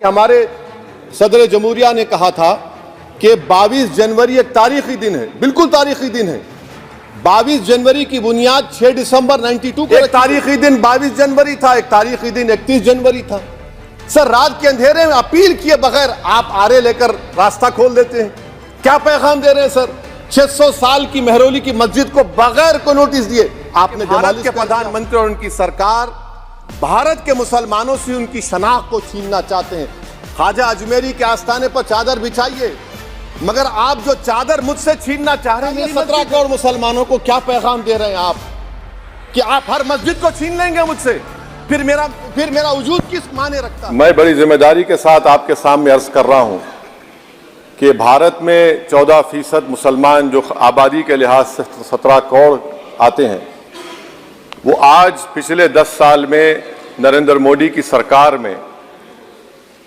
हमारे सदर जमहूरिया ने कहा था कि 22 जनवरी एक तारीखी दिन है, बिल्कुल तारीखी दिन है। 22 जनवरी की बुनियाद 6 दिसंबर 92 को, एक तारीखी दिन 22 जनवरी था, एक तारीखी दिन 31 जनवरी था। सर, रात के अंधेरे में अपील किए बगैर आप आरे लेकर रास्ता खोल देते हैं। क्या पैगाम दे रहे हैं सर? 600 साल की मेहरौली की मस्जिद को बगैर को नोटिस दिए आपने। भारत के प्रधानमंत्री और उनकी सरकार भारत के मुसलमानों से उनकी शनाख्त को छीनना चाहते हैं। ख्वाजा अजमेरी के आस्थाने पर चादर बिछाइए, मगर आप जो चादर मुझसे छीनना चाह रहे हैं 17 करोड़ मुसलमानों को, क्या पैगाम दे रहे हैं आप कि आप हर मस्जिद को छीन लेंगे मुझसे? फिर मेरा वजूद किस माने रखता? मैं बड़ी जिम्मेदारी के साथ आपके सामने अर्ज कर रहा हूं कि भारत में 14% मुसलमान जो आबादी के लिहाज से 17 करोड़ आते हैं, वो आज पिछले 10 साल में नरेंद्र मोदी की सरकार में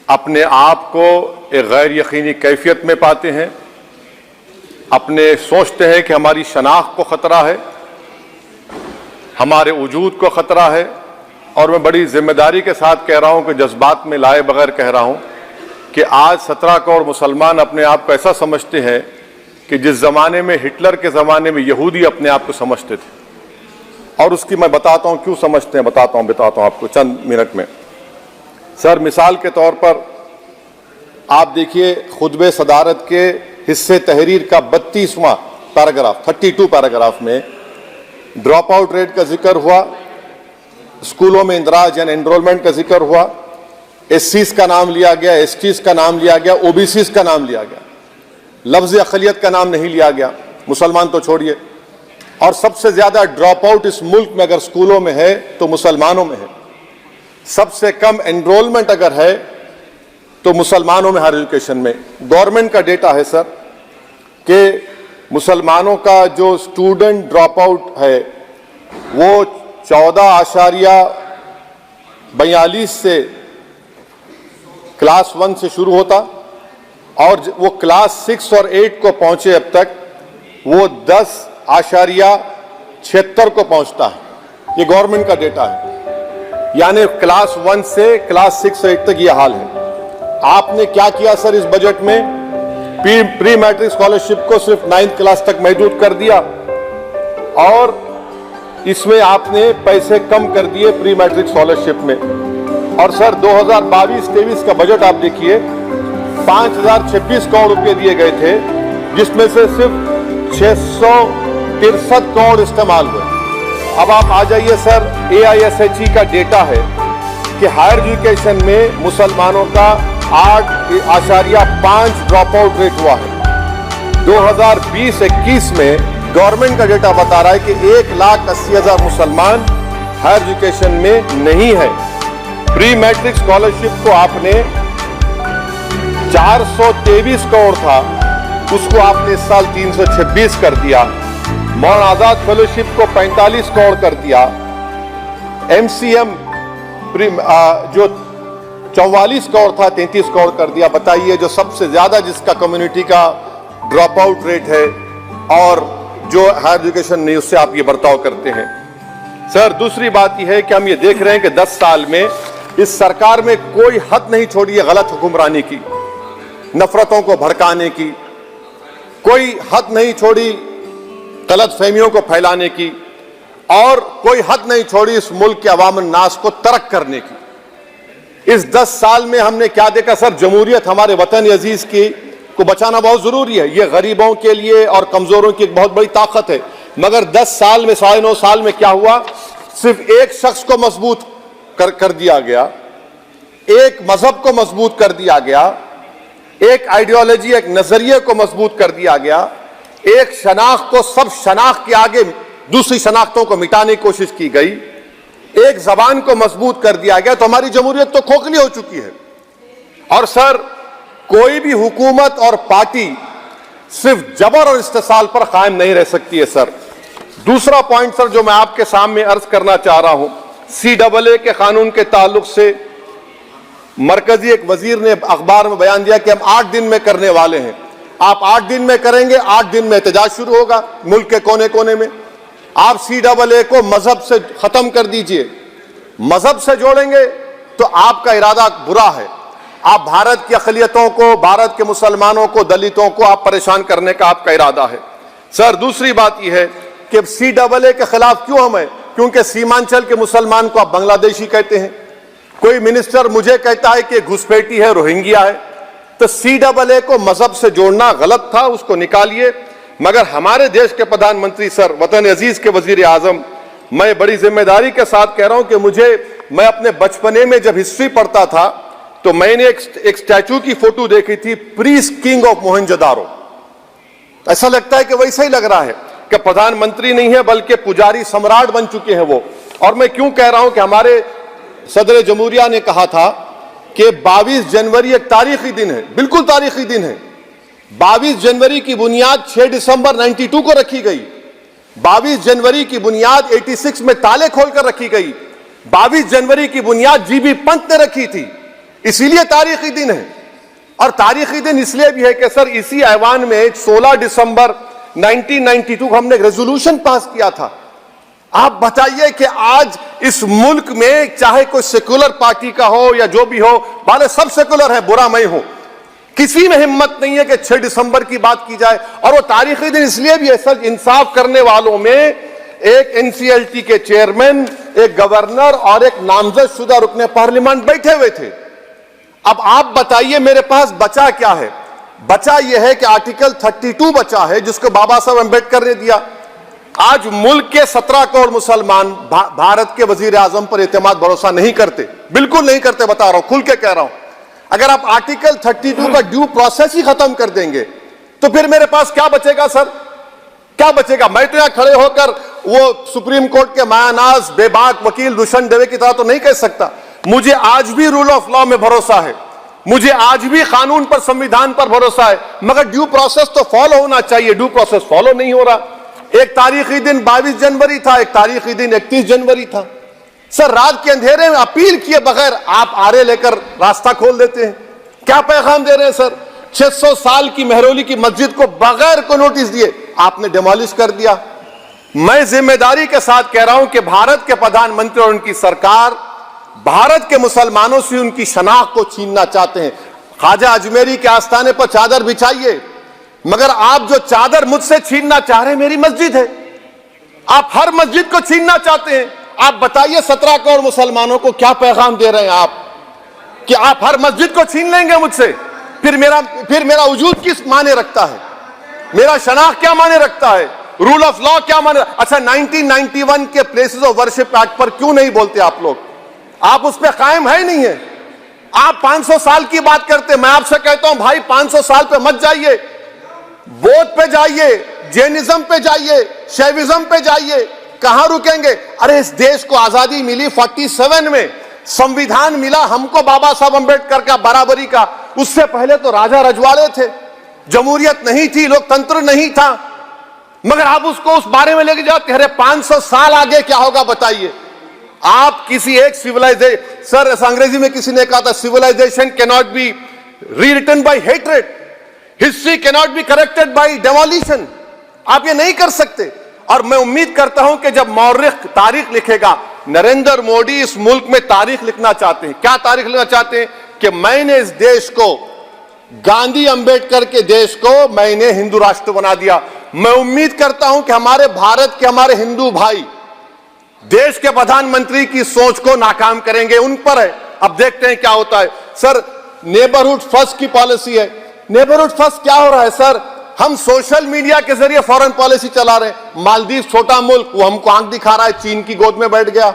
अपने आप को एक गैर यकीनी कैफियत में पाते हैं। अपने सोचते हैं कि हमारी शनाख्त को खतरा है, हमारे वजूद को खतरा है। और मैं बड़ी जिम्मेदारी के साथ कह रहा हूं कि जज्बात में लाए बगैर कह रहा हूं कि आज 17 करोड़ मुसलमान अपने आप को ऐसा समझते हैं कि जिस जमाने में हिटलर के जमाने में यहूदी अपने आप को समझते थे। और उसकी मैं बताता हूं क्यों समझते हैं, बताता हूं आपको चंद मिनट में। सर, मिसाल के तौर पर आप देखिए खुतबे सदारत के हिस्से तहरीर का 32वां पैराग्राफ, 32 पैराग्राफ में ड्रॉप आउट रेट का जिक्र हुआ, स्कूलों में इंदराज यानी एनरोलमेंट का जिक्र हुआ, एससीज का नाम लिया गया, एसटीज का नाम लिया गया, ओबीसीज का नाम लिया गया, लफ्ज अक़लियत का नाम नहीं लिया गया, मुसलमान तो छोड़िए। और सबसे ज्यादा ड्रॉप आउट इस मुल्क में अगर स्कूलों में है तो मुसलमानों में है। सबसे कम एनरोलमेंट अगर है तो मुसलमानों में हायर एजुकेशन में। गवर्नमेंट का डेटा है सर कि मुसलमानों का जो स्टूडेंट ड्रॉप आउट है वो 14.42 से क्लास 1 से शुरू होता और वो क्लास 6 और 8 को पहुंचे अब तक वो 10.76 को पहुंचता है। ये गवर्नमेंट का डेटा है, यानी क्लास 1 से क्लास 6 से 8 तक ये हाल है। आपने क्या किया सर इस बजट में? प्री मैट्रिक स्कॉलरशिप को सिर्फ 9th क्लास तक महदूद कर दिया और इसमें आपने पैसे कम कर दिए प्री मैट्रिक स्कॉलरशिप में। और सर 2022-23 का बजट आप देखिए, 5026 करोड़ रुपए दिए गए थे, जिसमें से सिर्फ 663 करोड़ इस्तेमाल हुए। अब आप आ जाइए सर, AISHE का डेटा है कि हायर एजुकेशन में मुसलमानों का 8.5 ड्रॉप आउट रेट हुआ है। 2020-21 में गवर्नमेंट का डेटा बता रहा है कि 1,80,000 मुसलमान हायर एजुकेशन में नहीं है। प्री मैट्रिक स्कॉलरशिप को आपने 423 करोड़ था, उसको आपने इस साल 326 कर दिया। मौलाना आजाद फेलोशिप को 45 करोड़ कर दिया। MCM जो 44 करोड़ था 33 करोड़ कर दिया। बताइए, जो सबसे ज्यादा जिसका कम्युनिटी का ड्रॉप आउट रेट है और जो हायर एजुकेशन नहीं, उससे आप ये बर्ताव करते हैं। सर, दूसरी बात यह है कि हम ये देख रहे हैं कि 10 साल में इस सरकार में कोई हद नहीं छोड़ी है गलत हुक्मरानी की, नफरतों को भड़काने की, कोई हद नहीं छोड़ी गलत फहमियों को फैलाने की, और कोई हद नहीं छोड़ी इस मुल्क के अवाम नास को तर्क करने की। इस 10 साल में हमने क्या देखा सर? जमहूरियत हमारे वतन अजीज की को बचाना बहुत जरूरी है। ये गरीबों के लिए और कमजोरों की एक बहुत बड़ी ताकत है। मगर 10 साल में, 9.5 साल में क्या हुआ? सिर्फ एक शख्स को मजबूत कर दिया गया, एक मजहब को मजबूत कर दिया गया, एक आइडियोलॉजी, एक नजरिए को मजबूत कर दिया गया, एक शनाख्त को सब शनाख्त के आगे दूसरी शनाख्तों को मिटाने की कोशिश की गई, एक जबान को मजबूत कर दिया गया, तो हमारी जमहूरियत तो खोखली हो चुकी है। और सर, कोई भी हुकूमत और पार्टी सिर्फ जबर और इस्तेसाल पर कायम नहीं रह सकती है सर। दूसरा पॉइंट सर जो मैं आपके सामने अर्ज करना चाह रहा हूं, CAA के कानून के ताल्लुक से मरकजी एक वजीर ने अखबार में बयान दिया कि हम 8 दिन में करने वाले हैं। आप 8 दिन में करेंगे, 8 दिन में एहतजाज शुरू होगा मुल्क के कोने कोने में। आप CAA को मजहब से खत्म कर दीजिए, मजहब से जोड़ेंगे तो आपका इरादा बुरा है। आप भारत की अक़लियतों को, भारत के मुसलमानों को, दलितों को आप परेशान करने का आपका इरादा है। सर दूसरी बात यह है कि CAA के खिलाफ क्यों हम हैं? क्योंकि सीमांचल के मुसलमान को आप बांग्लादेशी कहते हैं। कोई मिनिस्टर मुझे कहता है कि घुसपैठी है, रोहिंग्या है। तो CAA को मजहब से जोड़ना गलत था, उसको निकालिए। मगर हमारे देश के प्रधानमंत्री सर, वतन अजीज के वजीर आजम, मैं बड़ी जिम्मेदारी के साथ कह रहा हूं कि मैं अपने बचपने में जब हिस्ट्री पढ़ता था तो मैंने एक स्टैचू की फोटो देखी थी, प्रीस्ट किंग ऑफ मोहनजोदारो। ऐसा लगता है कि वैसा ही लग रहा है कि प्रधानमंत्री नहीं है बल्कि पुजारी सम्राट बन चुके हैं वो। और मैं क्यों कह रहा हूं कि हमारे सदर जमहूरिया ने कहा था कि 22 जनवरी एक तारीखी दिन है, बिल्कुल तारीखी दिन है। 22 जनवरी की बुनियाद 6 दिसंबर 92 को रखी गई। 22 जनवरी की बुनियाद 86 में ताले खोलकर रखी गई। 22 जनवरी की बुनियाद जीबी पंत ने रखी थी, इसीलिए तारीखी दिन है। और तारीखी दिन इसलिए भी है कि सर इसी ऐवान में 16 दिसंबर 1992 को हमने रेजोल्यूशन पास किया था। आप बताइए कि आज इस मुल्क में चाहे कोई सेकुलर पार्टी का हो या जो भी हो, वाले सब सेकुलर है, बुरा मैं हूं, किसी में हिम्मत नहीं है कि 6 दिसंबर की बात की जाए। और वो तारीखी दिन इसलिए भी है सर, इंसाफ करने वालों में एक NCLT के चेयरमैन, एक गवर्नर और एक नामजद शुदा रुकने पार्लियामेंट बैठे हुए थे। अब आप बताइए मेरे पास बचा क्या है? बचा यह है कि आर्टिकल 32 बचा है जिसको बाबा साहब अम्बेडकर ने दिया। आज मुल्क के 17 करोड़ मुसलमान भारत के वजीर आजम पर एतमाद भरोसा नहीं करते, बिल्कुल नहीं करते, बता रहा हूं, खुल के कह रहा हूं। अगर आप आर्टिकल 32 का ड्यू प्रोसेस ही खत्म कर देंगे तो फिर मेरे पास क्या बचेगा सर? क्या बचेगा? मैं तो यहां खड़े होकर वो सुप्रीम कोर्ट के मायानाज बेबाक वकील दुष्यंत दवे की तरह तो नहीं कह सकता। मुझे आज भी रूल ऑफ लॉ में भरोसा है, मुझे आज भी कानून पर, संविधान पर भरोसा है, मगर ड्यू प्रोसेस तो फॉलो होना चाहिए। ड्यू प्रोसेस फॉलो नहीं हो रहा। एक तारीखी दिन 22 जनवरी था, एक तारीखी दिन 31 जनवरी था। सर रात के अंधेरे में अपील किए बगैर आप आरे लेकर रास्ता खोल देते हैं। क्या पैगाम दे रहे हैं सर? 600 साल की मेहरौली की मस्जिद को बगैर को नोटिस दिए आपने डिमोलिश कर दिया। मैं जिम्मेदारी के साथ कह रहा हूं कि भारत के प्रधानमंत्री और उनकी सरकार भारत के मुसलमानों से उनकी शनाख्त को छीनना चाहते हैं। ख्वाजा अजमेरी के आस्थाने पर चादर बिछाइए, मगर आप जो चादर मुझसे छीनना चाह रहे हैं मेरी मस्जिद है, आप हर मस्जिद को छीनना चाहते हैं। आप बताइए 17 करोड़ मुसलमानों को क्या पैगाम दे रहे हैं आप कि आप हर मस्जिद को छीन लेंगे मुझसे? फिर मेरा वजूद किस माने रखता है? मेरा शनाख्त क्या माने रखता है? रूल ऑफ लॉ क्या माने? अच्छा 1991 के प्लेसेस ऑफ वर्शिप एक्ट पर क्यों नहीं बोलते आप लोग? आप उस पर कायम है नहीं है। आप 500 साल की बात करते, मैं आपसे कहता हूं भाई 500 साल पे मत जाइए, बौद्ध पे जाइए, जैनिज्म पे जाइए, शैविज्म पे जाइए, कहां रुकेंगे? अरे इस देश को आजादी मिली 47 में, संविधान मिला हमको बाबा साहब अम्बेडकर का, बराबरी का। उससे पहले तो राजा रजवाड़े थे, जमहूरियत नहीं थी, लोकतंत्र नहीं था, मगर आप उसको उस बारे में लेके जाते। अरे 500 साल आगे क्या होगा बताइए? आप किसी एक सिविलाइजेशन, सर ऐसा अंग्रेजी में किसी ने कहा था, civilisation cannot be rewritten by hatred, history cannot be corrected by demolition. आप ये नहीं कर सकते। और मैं उम्मीद करता हूं कि जब मौर्रिख तारीख लिखेगा, नरेंद्र मोदी इस मुल्क में तारीख लिखना चाहते हैं। क्या तारीख लिखना चाहते हैं? कि मैंने इस देश को, गांधी अंबेडकर के देश को मैंने हिंदू राष्ट्र बना दिया। मैं उम्मीद करता हूं कि हमारे भारत के हमारे हिंदू भाई देश के प्रधानमंत्री की सोच को नाकाम करेंगे, उन पर है। अब देखते हैं क्या होता है। सर नेबरहुड फर्स्ट की पॉलिसी है। नेबरहुड फर्स्ट क्या हो रहा है सर? हम सोशल मीडिया के जरिए फॉरेन पॉलिसी चला रहे हैं। मालदीव छोटा मुल्क, वो हमको आंख दिखा रहा है, चीन की गोद में बैठ गया।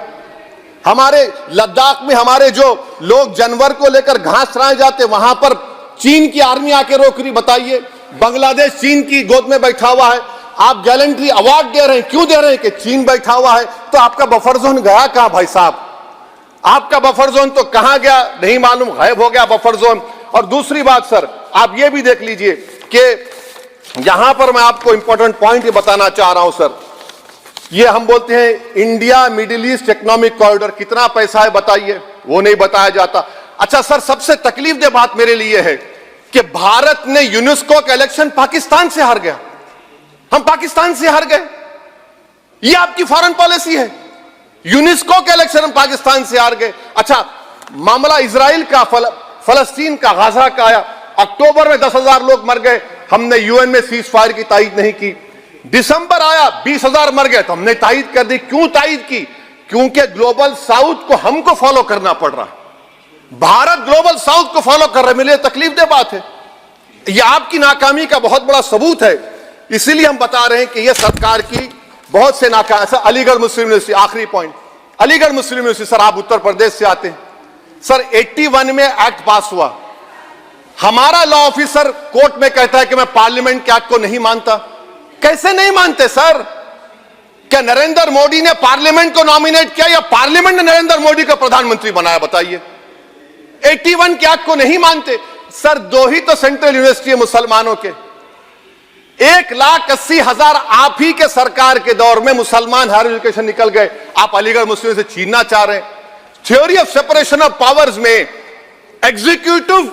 हमारे लद्दाख में हमारे जो लोग जानवर को लेकर घास चराए जाते, वहां पर चीन की आर्मी आके रोक रही। बताइए, बांग्लादेश चीन की गोद में बैठा हुआ है। आप गैलेंट्री अवार्ड दे रहे हैं, क्यों दे रहे हैं? कि चीन बैठा हुआ है। तो आपका बफर जोन गया कहां भाई साहब? आपका बफर जोन तो कहां गया नहीं मालूम, गायब हो गया बफर जोन। और दूसरी बात सर, आप ये भी देख लीजिए कि यहां पर मैं आपको इंपॉर्टेंट पॉइंट ये बताना चाह रहा हूं सर। ये हम बोलते हैं India middle east economic corridor, कितना पैसा है बताइए? वो नहीं बताया जाता। अच्छा सर, सबसे तकलीफ दे बात मेरे लिए है कि भारत ने यूनेस्को का इलेक्शन पाकिस्तान से हार गया। हम पाकिस्तान से हार गए, ये आपकी फॉरेन पॉलिसी है। यूनेस्को के इलेक्शन हम पाकिस्तान से हार गए। अच्छा, मामला इजराइल का फलस्तीन का, गाजा का आया। अक्टूबर में 10,000 लोग मर गए, हमने यूएन में सीज फायर की तायीद नहीं की। दिसंबर आया, 20,000 मर गए, तो हमने तायीद कर दी। क्यों तायीद की? क्योंकि ग्लोबल साउथ को हमको फॉलो करना पड़ रहा है। भारत ग्लोबल साउथ को फॉलो कर रहे, मेरे लिए तकलीफ दे बात है। यह आपकी नाकामी का बहुत बड़ा सबूत है। इसीलिए हम बता रहे हैं कि यह सरकार की बहुत से नाकाम। अलीगढ़ मुस्लिम यूनिवर्सिटी, आखिरी पॉइंट, अलीगढ़ मुस्लिम यूनिवर्सिटी। सर, आप उत्तर प्रदेश से आते हैं। सर, 81 में एक्ट पास हुआ। हमारा लॉ ऑफिसर कोर्ट में कहता है कि मैं पार्लियामेंट के एक्ट को नहीं मानता। कैसे नहीं मानते सर? क्या नरेंद्र मोदी ने पार्लियामेंट को नॉमिनेट किया या पार्लियामेंट ने नरेंद्र मोदी को प्रधानमंत्री बनाया? बताइए। 81 के एक्ट को नहीं मानते। सर, 2 ही तो सेंट्रल यूनिवर्सिटी है मुसलमानों के। 1,80,000 आप ही के सरकार के दौर में मुसलमान हायर एजुकेशन निकल गए। आप अलीगढ़ मुस्लिम से छीनना चाह रहे हैं। Theory of separation of powers में एग्जीक्यूटिव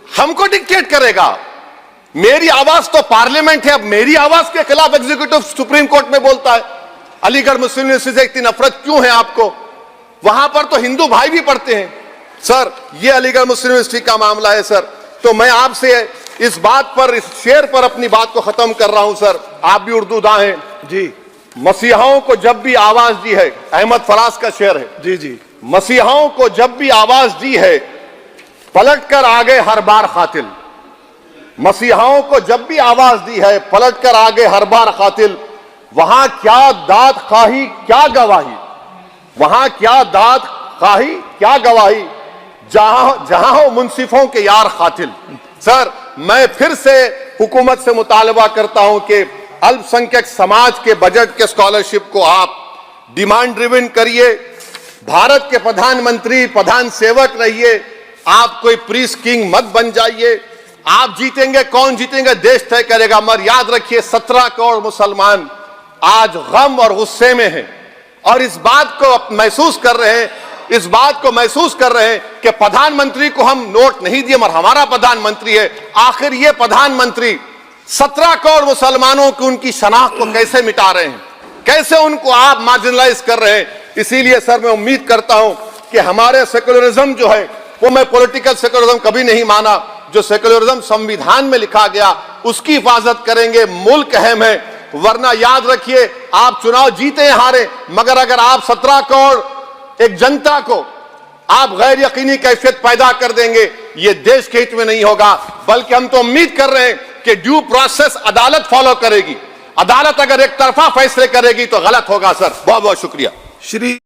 हमको डिक्टेट करेगा। मेरी आवाज तो पार्लियामेंट है, अब मेरी आवाज के खिलाफ एग्जीक्यूटिव सुप्रीम कोर्ट में बोलता है। अलीगढ़ मुस्लिम यूनिवर्सिटी से इतनी नफरत क्यों है आपको? वहां पर तो हिंदू भाई भी पढ़ते हैं। सर, ये अलीगढ़ मुस्लिम यूनिवर्सिटी का मामला है सर। तो मैं आपसे इस बात पर, इस शेर पर अपनी बात को खत्म कर रहा हूं सर। आप भी उर्दू दां हैं जी। मसीहाओं को जब भी आवाज दी है, अहमद फराज का शेर है जी जी। मसीहाओं को जब भी आवाज दी है, पलट कर आ गए हर बार कातिल। मसीहाओं को जब भी आवाज दी है, पलट कर आ गए हर बार कातिल। वहां क्या दाद खाही क्या गवाही, वहां क्या दाद खाही क्या गवाही, जहां हो मुंसिफों के यार कातिल। सर, मैं फिर से हुकूमत से मुतालबा करता हूं कि अल्पसंख्यक समाज के बजट के स्कॉलरशिप को आप डिमांड ड्रिवन करिए। भारत के प्रधानमंत्री, प्रधान सेवक रहिए। आप कोई प्रीस किंग मत बन जाइए। आप जीतेंगे, कौन जीतेंगे देश तय करेगा। मगर याद रखिए, 17 करोड़ मुसलमान आज गम और गुस्से में हैं और इस बात को महसूस कर रहे हैं, इस बात को महसूस कर रहे हैं कि प्रधानमंत्री को हम नोट नहीं दिए मगर हमारा प्रधानमंत्री है। आखिर ये प्रधानमंत्री 17 करोड़ मुसलमानों की उनकी शनाख्त को कैसे मिटा रहे हैं, कैसे उनको आप मार्जिनलाइज कर रहे हैं। इसीलिए सर, मैं उम्मीद करता हूं कि हमारे सेक्युलरिज्म जो है, वो मैं पॉलिटिकल सेक्युलरिज्म कभी नहीं माना। जो सेक्युलरिज्म संविधान में लिखा गया उसकी हिफाजत करेंगे। मुल्क अहम है, वरना याद रखिए, आप चुनाव जीते हारे, मगर अगर आप 17 करोड़ एक जनता को आप गैर यकीनी कैफियत पैदा कर देंगे, ये देश के हित में नहीं होगा। बल्कि हम तो उम्मीद कर रहे हैं कि ड्यू प्रोसेस अदालत फॉलो करेगी। अदालत अगर एक तरफा फैसले करेगी तो गलत होगा। सर, बहुत बहुत शुक्रिया। श्री